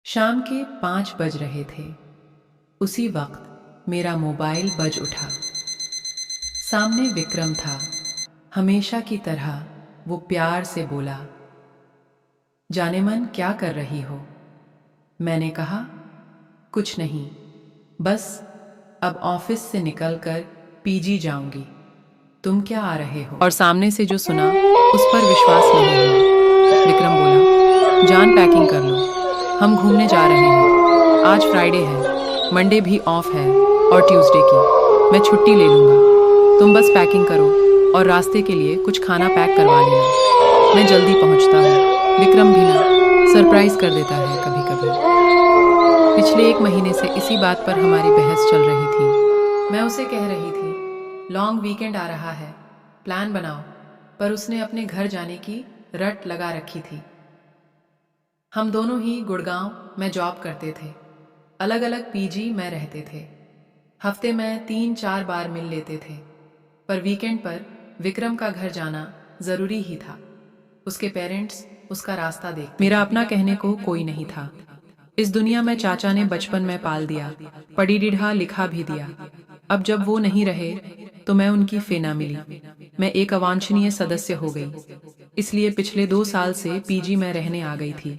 शाम के 5 बज रहे थे। उसी वक्त मेरा मोबाइल बज उठा। सामने विक्रम था। हमेशा की तरह वो प्यार से बोला, जाने मन क्या कर रही हो? मैंने कहा, कुछ नहीं, बस अब ऑफिस से निकलकर पीजी जाऊंगी। तुम क्या आ रहे हो? और सामने से जो सुना उस पर विश्वास नहीं हुआ। विक्रम बोला, जान पैकिंग कर लो, हम घूमने जा रहे हैं। आज फ्राइडे है, मंडे भी ऑफ है और ट्यूसडे की मैं छुट्टी ले लूँगा। तुम बस पैकिंग करो और रास्ते के लिए कुछ खाना पैक करवा लेना। मैं जल्दी पहुँचता हूँ। विक्रम भी ना सरप्राइज कर देता है कभी कभी। पिछले 1 महीने से इसी बात पर हमारी बहस चल रही थी। मैं उसे कह रही थी, लॉन्ग वीकेंड आ रहा है, प्लान बनाओ, पर उसने अपने घर जाने की रट लगा रखी थी। हम दोनों ही गुड़गांव में जॉब करते थे। अलग अलग पीजी में रहते थे। हफ्ते में 3-4 बार मिल लेते थे, पर वीकेंड पर विक्रम का घर जाना जरूरी ही था। उसके पेरेंट्स उसका रास्ता देखते। मेरा अपना कहने को कोई नहीं था। इस दुनिया में चाचा ने बचपन में पाल दिया, पढ़ी लिखा लिखा भी दिया। अब जब वो नहीं रहे तो मैं उनकी फेना मिली। मैं एक अवांछनीय सदस्य हो गई, इसलिए पिछले 2 साल से पीजी में रहने आ गई थी।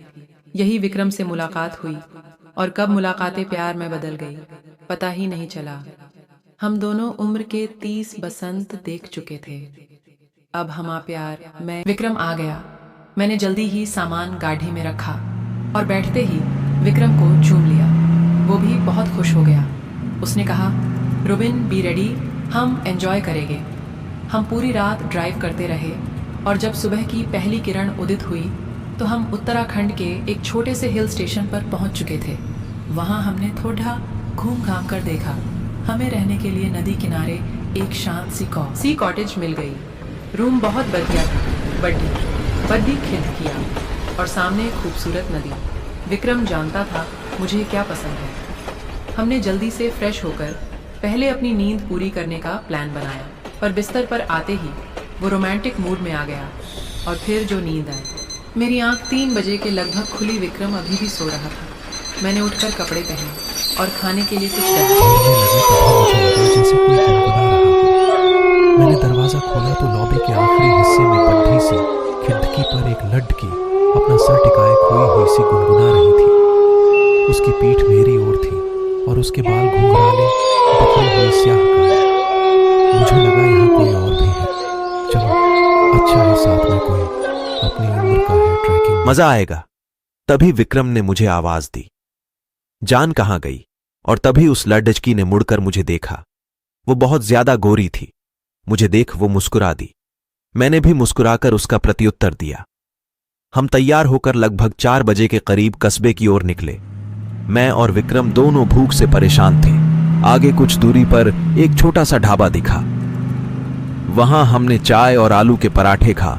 यही विक्रम से मुलाकात हुई और कब मुलाकातें प्यार में बदल गई पता ही नहीं चला। हम दोनों उम्र के 30 बसंत देख चुके थे। अब हमारा प्यार में विक्रम आ गया। मैंने जल्दी ही सामान गाड़ी में रखा और बैठते ही विक्रम को चूम लिया। वो भी बहुत खुश हो गया। उसने कहा, रुबिन बी रेडी, हम एंजॉय करेंगे। हम पूरी रात ड्राइव करते रहे और जब सुबह की पहली किरण उदित हुई तो हम उत्तराखंड के एक छोटे से हिल स्टेशन पर पहुंच चुके थे। वहां हमने थोड़ा घूम घाम कर देखा। हमें रहने के लिए नदी किनारे एक शांत सी कॉटेज मिल गई। रूम बहुत बढ़िया था, बड़ी खिड़कियाँ और सामने एक खूबसूरत नदी। विक्रम जानता था मुझे क्या पसंद है। हमने जल्दी से फ्रेश होकर पहले अपनी नींद पूरी करने का प्लान बनाया, पर बिस्तर पर आते ही वो रोमांटिक मूड में आ गया और फिर जो नींद आई। मेरी आंख 3 बजे के लगभग खुली। विक्रम अभी भी सो रहा था। मैंने उठकर कपड़े पहने और खाने के लिए कुछ जैसे कोई गुनगुना रहा हो। मैंने दरवाजा खोला तो लॉबी के आखिरी हिस्से में बड्ढी सी खिड़की पर एक लड़की अपना सर टिकाए खोई हुई सी गुनगुना रही थी। उसकी पीठ मेरी ओर थी और उसके बाल घुंघराले बिखरे हुए स्याह काले। मुझे लगा यहाँ कोई और भी है। चलो, अच्छा है साथ में कोई अपनी उम्र का है। ट्रैकिंग मजा आएगा। तभी विक्रम ने मुझे आवाज दी, जान कहां गई? और तभी उस लड़की ने मुड़कर मुझे देखा। वो बहुत ज्यादा गोरी थी। मुझे देख वो मुस्कुरा दी। मैंने भी मुस्कुराकर उसका प्रत्युत्तर दिया। हम तैयार होकर लगभग 4 बजे के करीब कस्बे की ओर निकले। मैं और विक्रम दोनों भूख से परेशान थे। आगे कुछ दूरी पर एक छोटा सा ढाबा दिखा। वहां हमने चाय और आलू के पराठे खा